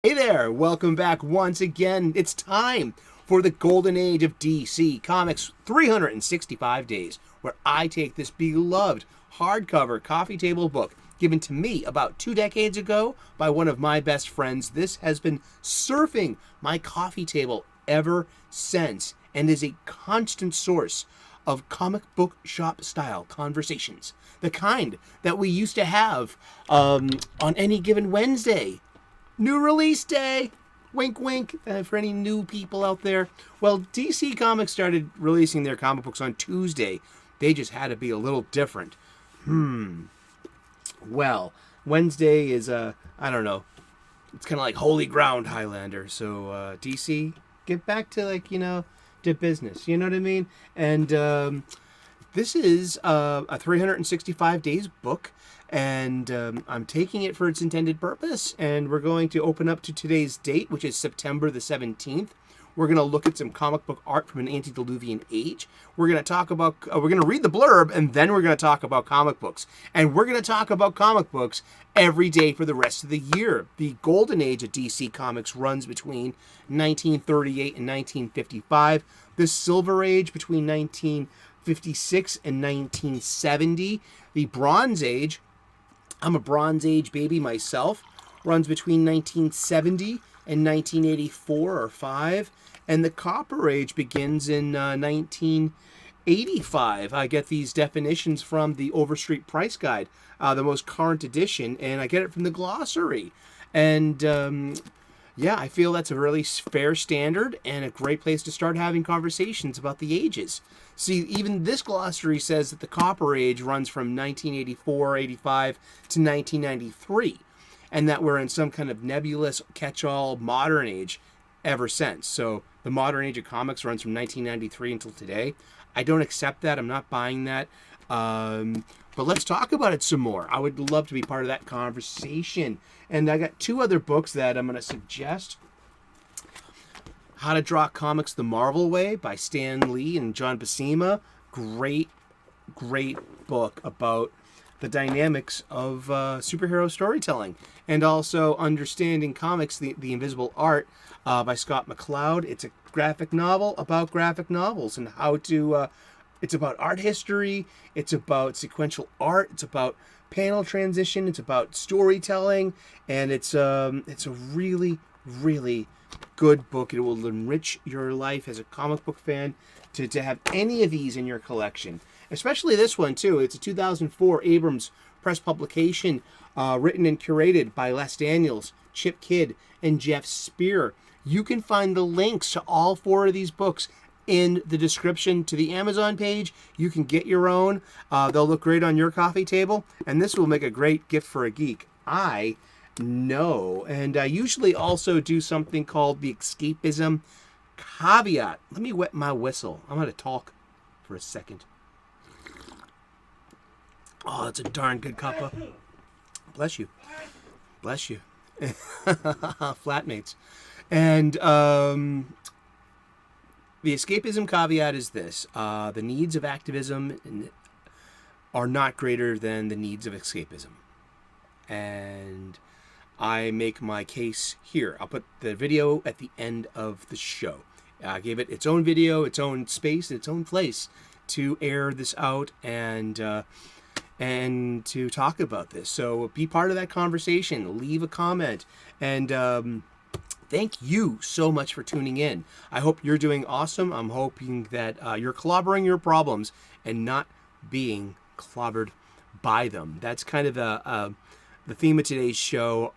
Hey there, welcome back once again. It's time for the golden age of DC Comics 365 days, where I take this beloved hardcover coffee table book given to me about 2 decades ago by one of my best friends. This has been surfing my coffee table ever since and is a constant source of comic book shop style conversations, the kind that we used to have on any given Wednesday. New release day! Wink, wink, for any new people out there. Well, DC Comics started releasing their comic books on Tuesday. They just had to be a little different. Well, Wednesday is, I don't know. It's kind of like holy ground, Highlander. So, DC, get back to, to business. You know what I mean? And this is a 365 days book. And I'm taking it for its intended purpose, and we're going to open up to today's date, which is September the 17th. We're going to look at some comic book art from an antediluvian age. We're going to talk about, we're going to read the blurb, and then we're going to talk about comic books. And we're going to talk about comic books every day for the rest of the year. The golden age of DC Comics runs between 1938 and 1955. The silver age between 1956 and 1970. The bronze age, I'm a Bronze Age baby myself, runs between 1970 and 1984 or 5, and the Copper Age begins in 1985. I get these definitions from the Overstreet Price Guide, the most current edition, and I get it from the glossary. And yeah, I feel that's a really fair standard and a great place to start having conversations about the ages. See, even this glossary says that the Copper Age runs from 1984, 85 to 1993, and that we're in some kind of nebulous catch-all modern age ever since. So the modern age of comics runs from 1993 until today. I don't accept that. I'm not buying that. But let's talk about it some more. I would love to be part of that conversation. And I got 2 other books that I'm going to suggest. How to Draw Comics the Marvel Way by Stan Lee and John Buscema. Great book about the dynamics of superhero storytelling. And also Understanding Comics, the Invisible Art by Scott McCloud. It's a graphic novel about graphic novels and how to... it's about art history. It's about sequential art. It's about panel transition. It's about storytelling. And it's a really, really good book. It will enrich your life as a comic book fan to have any of these in your collection. Especially this one, too. It's a 2004 Abrams press publication written and curated by Les Daniels, Chip Kidd, and Geoff Spear. You can find the links to all 4 of these books in the description to the Amazon page. You can get your own. They'll look great on your coffee table, and this will make a great gift for a geek. I know. And I usually also do something called the escapism caveat. Let me wet my whistle. I'm going to talk for a second. Oh, that's a darn good cuppa. Bless you. Bless you. Flatmates. And the escapism caveat is this. The needs of activism are not greater than the needs of escapism. And I make my case here. I'll put the video at the end of the show. I gave it its own video, its own space, its own place to air this out and to talk about this. So be part of that conversation. Leave a comment. And thank you so much for tuning in. I hope you're doing awesome. I'm hoping that you're clobbering your problems and not being clobbered by them. That's kind of the theme of today's show,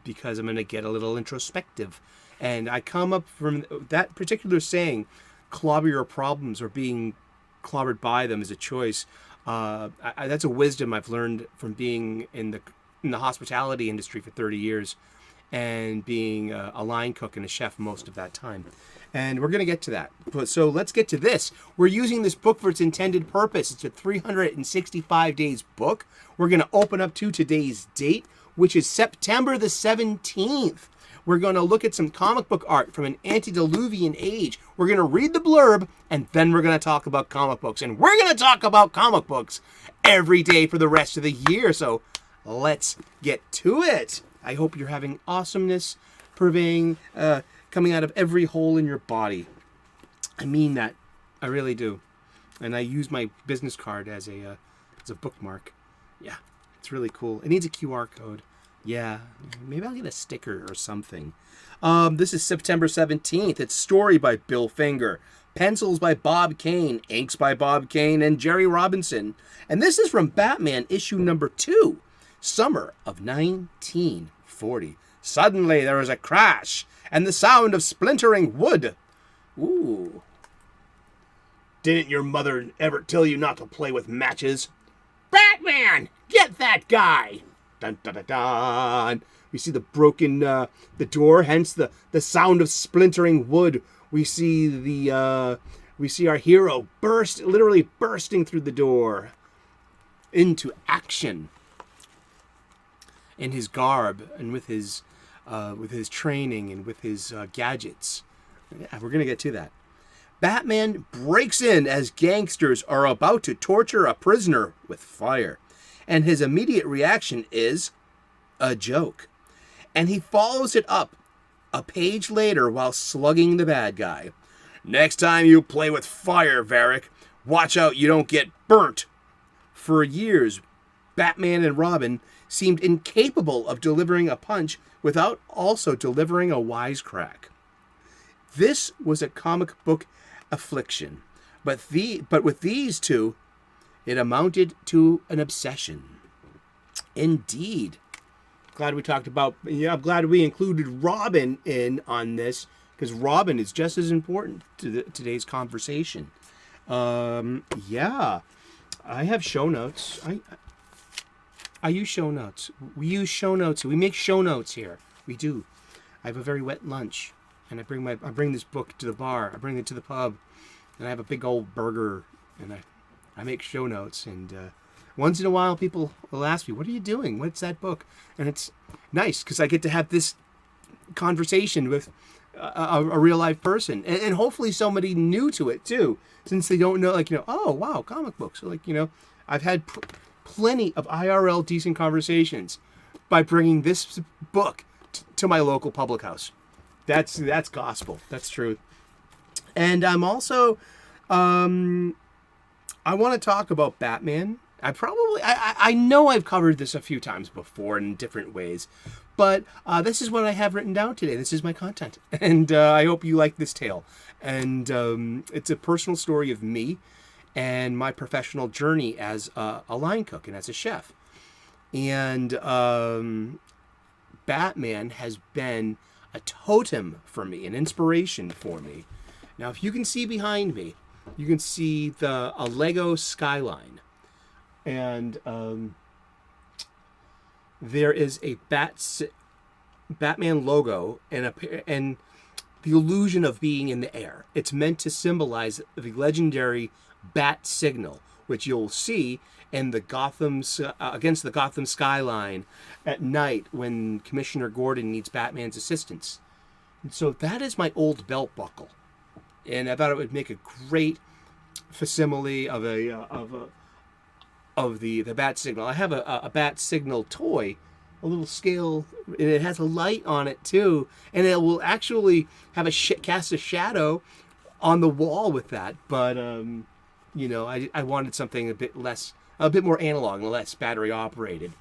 because I'm going to get a little introspective. And I come up from that particular saying, clobber your problems, or being clobbered by them is a choice. That's a wisdom I've learned from being in the hospitality industry for 30 years and being a line cook and a chef most of that time. And we're going to get to that. So let's get to this. We're using this book for its intended purpose. It's a 365 days book. We're going to open up to today's date, which is September the 17th. We're going to look at some comic book art from an antediluvian age. We're going to read the blurb, and then we're going to talk about comic books. And we're going to talk about comic books every day for the rest of the year. So let's get to it. I hope you're having awesomeness purveying, coming out of every hole in your body. I mean that. I really do. And I use my business card as a bookmark. Yeah, it's really cool. It needs a QR code. Yeah, maybe I'll get a sticker or something. This is September 17th. It's story by Bill Finger, pencils by Bob Kane, inks by Bob Kane and Jerry Robinson. And this is from Batman issue number 2, summer of 1940. Suddenly there is a crash and the sound of splintering wood. Ooh. Didn't your mother ever tell you not to play with matches? Batman! Get that guy! Dun dun dun dun. We see the broken the door, hence the sound of splintering wood. We see our hero literally bursting through the door into action in his garb and with his training and with his gadgets. Yeah, we're gonna get to that. Batman breaks in as gangsters are about to torture a prisoner with fire. And his immediate reaction is a joke. And he follows it up a page later while slugging the bad guy. Next time you play with fire, Varric, watch out you don't get burnt. For years, Batman and Robin seemed incapable of delivering a punch without also delivering a wisecrack. This was a comic book affliction, but with these two, it amounted to an obsession. Indeed. Glad we talked about, I'm glad we included Robin in on this, because Robin is just as important to today's conversation. Yeah, I have show notes. I use show notes. We use show notes. We make show notes here. We do. I have a very wet lunch. And I bring this book to the bar. I bring it to the pub, and I have a big old burger, and I make show notes. And once in a while, people will ask me, "What are you doing? What's that book?" And it's nice because I get to have this conversation with a real life person, and hopefully somebody new to it too, since they don't know, oh wow, comic books. So, I've had plenty of IRL decent conversations by bringing this book to my local public house. That's gospel. That's truth. And I'm also, I want to talk about Batman. I know I've covered this a few times before in different ways, but this is what I have written down today. This is my content, and I hope you like this tale. And it's a personal story of me and my professional journey as a line cook and as a chef. And Batman has been a totem for me, an inspiration for me. Now, if you can see behind me, you can see a Lego skyline, and there is a Batman logo and the illusion of being in the air. It's meant to symbolize the legendary bat signal, which you'll see in the against the Gotham skyline at night when Commissioner Gordon needs Batman's assistance. And so that is my old belt buckle, and I thought it would make a great facsimile of the bat signal. I have a bat signal toy, a little scale, and it has a light on it too, and it will actually have cast a shadow on the wall with that. But I wanted something a bit more analog and less battery operated.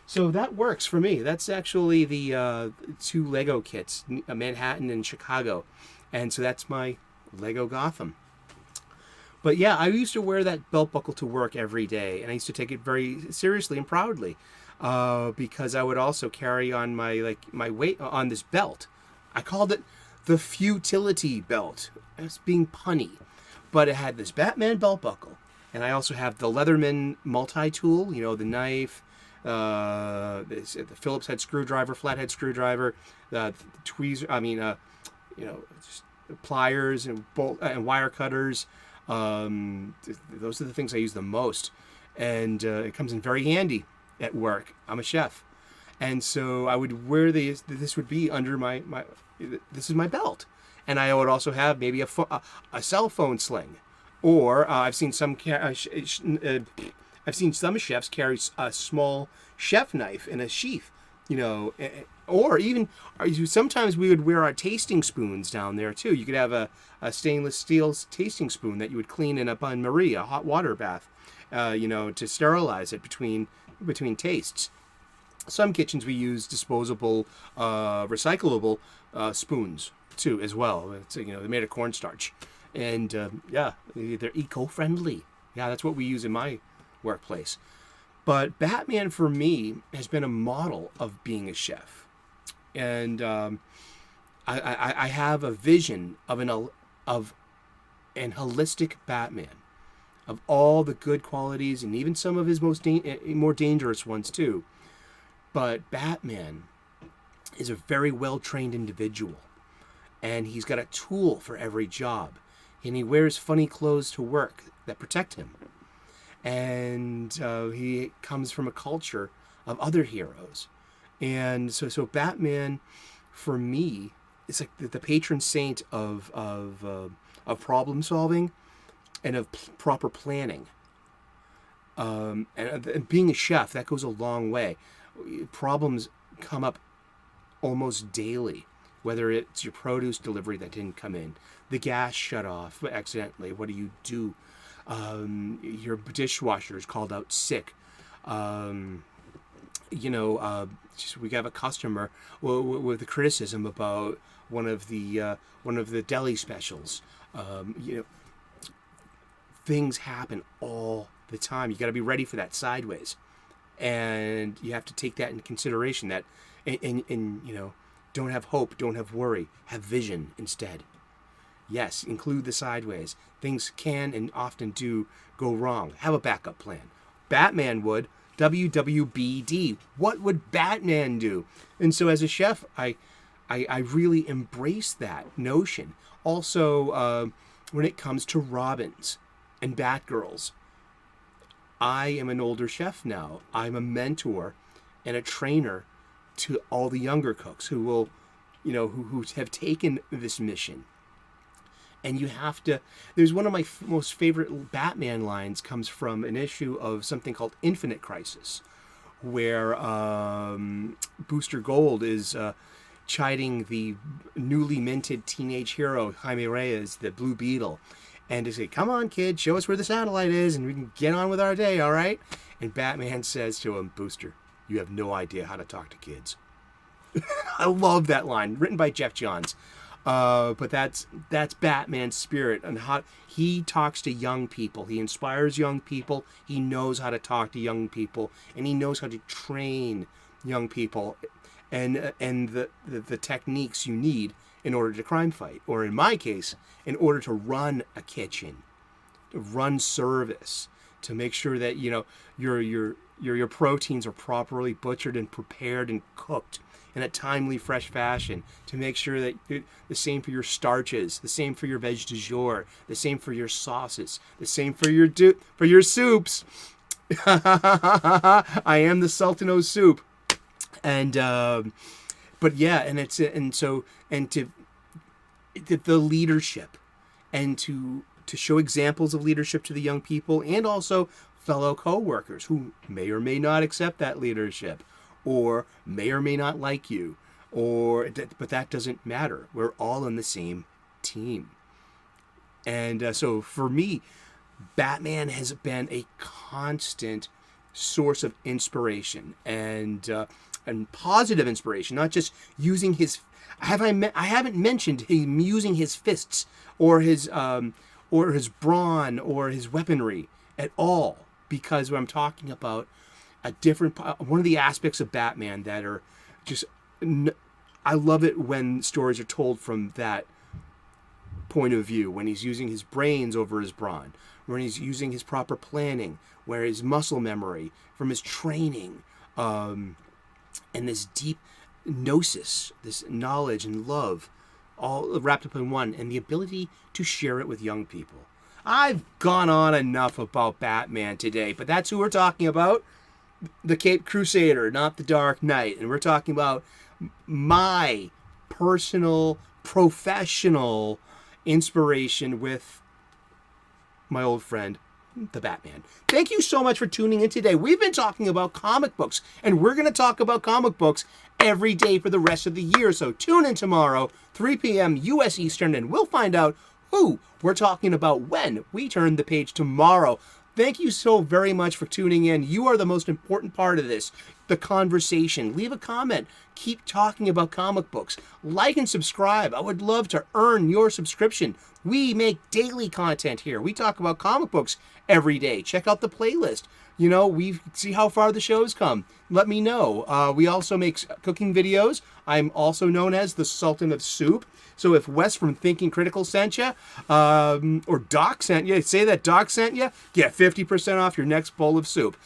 So that works for me. That's actually the two Lego kits, Manhattan and Chicago. And so that's my Lego Gotham. But yeah, I used to wear that belt buckle to work every day. And I used to take it very seriously and proudly. Because I would also carry on my weight on this belt. I called it the futility belt. It's being punny. But it had this Batman belt buckle. And I also have the Leatherman multi-tool, the knife, the Phillips head screwdriver, flathead screwdriver, the tweezers, pliers and bolt and wire cutters. Those are the things I use the most. And it comes in very handy at work. I'm a chef. And so I would wear these. This would be under this is my belt. And I would also have maybe a cell phone sling. Or I've seen some chefs carry a small chef knife in a sheath Or even sometimes we would wear our tasting spoons down there too. You could have a stainless steel tasting spoon that you would clean in a bain-marie, a hot water bath, to sterilize it between tastes. Some kitchens we use disposable, recyclable spoons too as well. It's, they're made of cornstarch, and they're eco-friendly. Yeah, that's what we use in my workplace. But Batman for me has been a model of being a chef, and I have a vision of an holistic Batman, of all the good qualities and even some of his more dangerous ones too. But Batman is a very well-trained individual, and he's got a tool for every job, and he wears funny clothes to work that protect him. And he comes from a culture of other heroes. And so Batman, for me, is like the patron saint of problem solving and of proper planning. And being a chef, that goes a long way. Problems come up almost daily, whether it's your produce delivery that didn't come in, the gas shut off accidentally. What do you do? Your dishwasher is called out sick. We have a customer with a criticism about one of the deli specials. Things happen all the time. You got to be ready for that sideways, and you have to take that into consideration. That and don't have hope, don't have worry, have vision instead. Yes, include the sideways. Things can and often do go wrong. Have a backup plan. Batman would. WWBD. What would Batman do? And so as a chef, I really embrace that notion. Also, when it comes to Robins and Batgirls, I am an older chef now. I'm a mentor and a trainer to all the younger cooks who will, who have taken this mission. And you have to, there's one of my most favorite Batman lines comes from an issue of something called Infinite Crisis, where Booster Gold is chiding the newly minted teenage hero, Jaime Reyes, the Blue Beetle, and to say, come on, kid, show us where the satellite is and we can get on with our day, all right? And Batman says to him, Booster, you have no idea how to talk to kids. I love that line, written by Geoff Johns. But that's Batman's spirit and how he talks to young people. He inspires young people. He knows how to talk to young people, and he knows how to train young people and the techniques you need in order to crime fight, or in my case, in order to run a kitchen, to run service, to make sure that your proteins are properly butchered and prepared and cooked in a timely, fresh fashion, to make sure that the same for your starches, the same for your veg du jour, the same for your sauces, the same for your soups. I am the Sultano soup, and but yeah, the leadership, and to show examples of leadership to the young people, and also fellow co-workers who may or may not accept that leadership, or may or may not like you, but that doesn't matter. We're all on the same team. And so for me, Batman has been a constant source of inspiration and positive inspiration, not just using his. I haven't mentioned him using his fists or his brawn or his weaponry at all, because I'm talking about one of the aspects of Batman that are just, I love it when stories are told from that point of view, when he's using his brains over his brawn, when he's using his proper planning, where his muscle memory from his training, and this deep gnosis, this knowledge and love, all wrapped up in one, and the ability to share it with young people. I've gone on enough about Batman today, but that's who we're talking about. The Caped Crusader, not the Dark Knight. And we're talking about my personal, professional inspiration with my old friend, the Batman. Thank you so much for tuning in today. We've been talking about comic books, and we're going to talk about comic books every day for the rest of the year. So tune in tomorrow, 3 p.m. U.S. Eastern, and we'll find out who we're talking about when we turn the page tomorrow. Thank you so very much for tuning in. You are the most important part of this, the conversation. Leave a comment. Keep talking about comic books. Like and subscribe. I would love to earn your subscription. We make daily content here. We talk about comic books every day. Check out the playlist. You know, we see how far the show's come. Let me know. We also make cooking videos. I'm also known as the Sultan of Soup. So if Wes from Thinking Critical sent you, or Doc sent you, say that Doc sent you, get 50% off your next bowl of soup.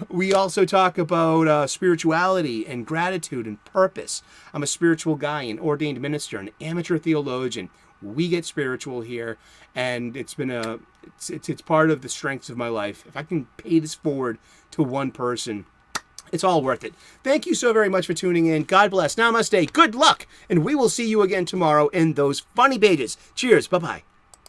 We also talk about spirituality and gratitude and purpose. I'm a spiritual guy, an ordained minister, an amateur theologian. We get spiritual here, and it's been it's part of the strengths of my life. If I can pay this forward to one person, it's all worth it. Thank you so very much for tuning in. God bless. Namaste. Good luck. And we will see you again tomorrow in those funny pages. Cheers. Bye-bye.